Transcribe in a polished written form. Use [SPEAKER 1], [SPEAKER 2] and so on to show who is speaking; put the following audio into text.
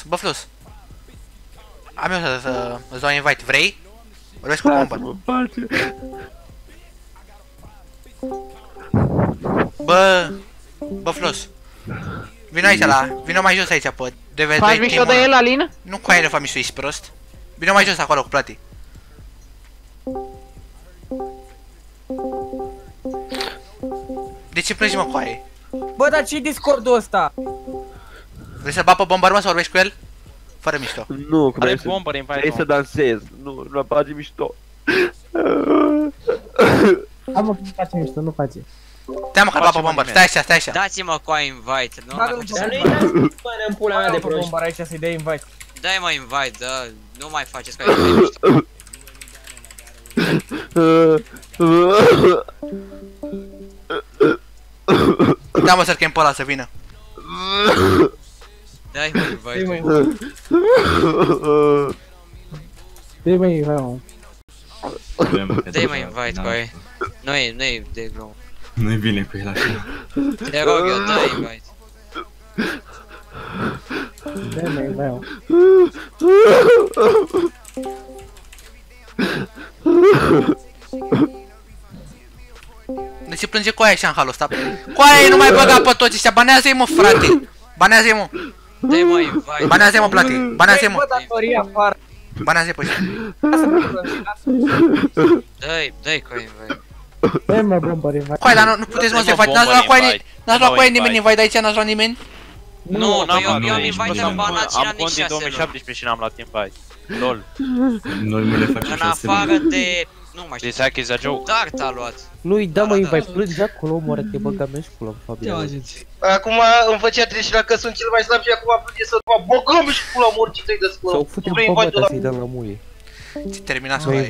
[SPEAKER 1] Bă, Flus. Am eu să-ți dau invite, vrei? Vorbesc cu bomba. Bă, Flus. Vino aici vino mai jos aici, pe DVD.
[SPEAKER 2] Faci mișto de el, Alina?
[SPEAKER 1] Nu cu aia de fac mișto, ești prost. Vino mai jos acolo cu plati. De ce plângi, mă, cu aia?
[SPEAKER 3] Bă, dar ce-i Discord-ul ăsta?
[SPEAKER 1] Vrei să-l bat pe bombar, mă, să vorbești cu el? Fără mișto.
[SPEAKER 4] Nu, că vrei să dansez. Nu mă bagi mișto.
[SPEAKER 5] Hai mă, nu face mișto, nu face.
[SPEAKER 1] Stai mă, că-l bat pe bombar, stai așa.
[SPEAKER 6] Dați-mă cu invite, nu mai faceți.
[SPEAKER 3] Dar nu-i dați bani în pula mea de proști. Bombar aici să-i dai invite.
[SPEAKER 6] Dai mă invite, da, nu mai faceți cu invite mișto.
[SPEAKER 1] Da, mă, să-l chem pe ăla să vină.
[SPEAKER 6] Dai mă invite.
[SPEAKER 5] Dă-i mă invite, mă.
[SPEAKER 6] Dai mă invite cu aia. Nu-i de glumă.
[SPEAKER 7] Nu-i bine cu el așa.
[SPEAKER 6] Te rog eu, dai invite.
[SPEAKER 5] Dă-i mă invite, mă.
[SPEAKER 1] De ce plânge cu aia așa în halul ăsta? Cu aia nu mai băga pe toți ăștia, banează-i mă, frate! Banează-i mă!
[SPEAKER 6] Dai mă invite.
[SPEAKER 1] Banează-i mă, plati! Banează-i mă!
[SPEAKER 3] Bă, datoria afară.
[SPEAKER 1] Banează-i pe ăștia!
[SPEAKER 6] Dai cu invite.
[SPEAKER 5] Dă-i mă, bombar invite.
[SPEAKER 1] Cu aia, dar nu puteți mă să faci, n-ați luat cu aia nimeni invite de aici, n-ați luat nimeni?
[SPEAKER 6] Nu, eu am invite în banați
[SPEAKER 8] am cont din 2017 și n-am luat invite. LOL.
[SPEAKER 7] Noi nu le facem
[SPEAKER 6] În
[SPEAKER 7] 6 luni.
[SPEAKER 6] afară de... Nu mai știu.
[SPEAKER 8] This hack is a joke.
[SPEAKER 6] Dart a luat.
[SPEAKER 5] Nu-i dă mă invite, plângi acolo, omoară-te, băga mea și pula, Fabian.
[SPEAKER 9] Acum îmi făcea trecerea că sunt cel mai slab și acum plânge să mă băgăm și pula morții tăi de spălă.
[SPEAKER 5] Sau futem pe băta să-i dăm la muie.
[SPEAKER 1] Terminați cu aia.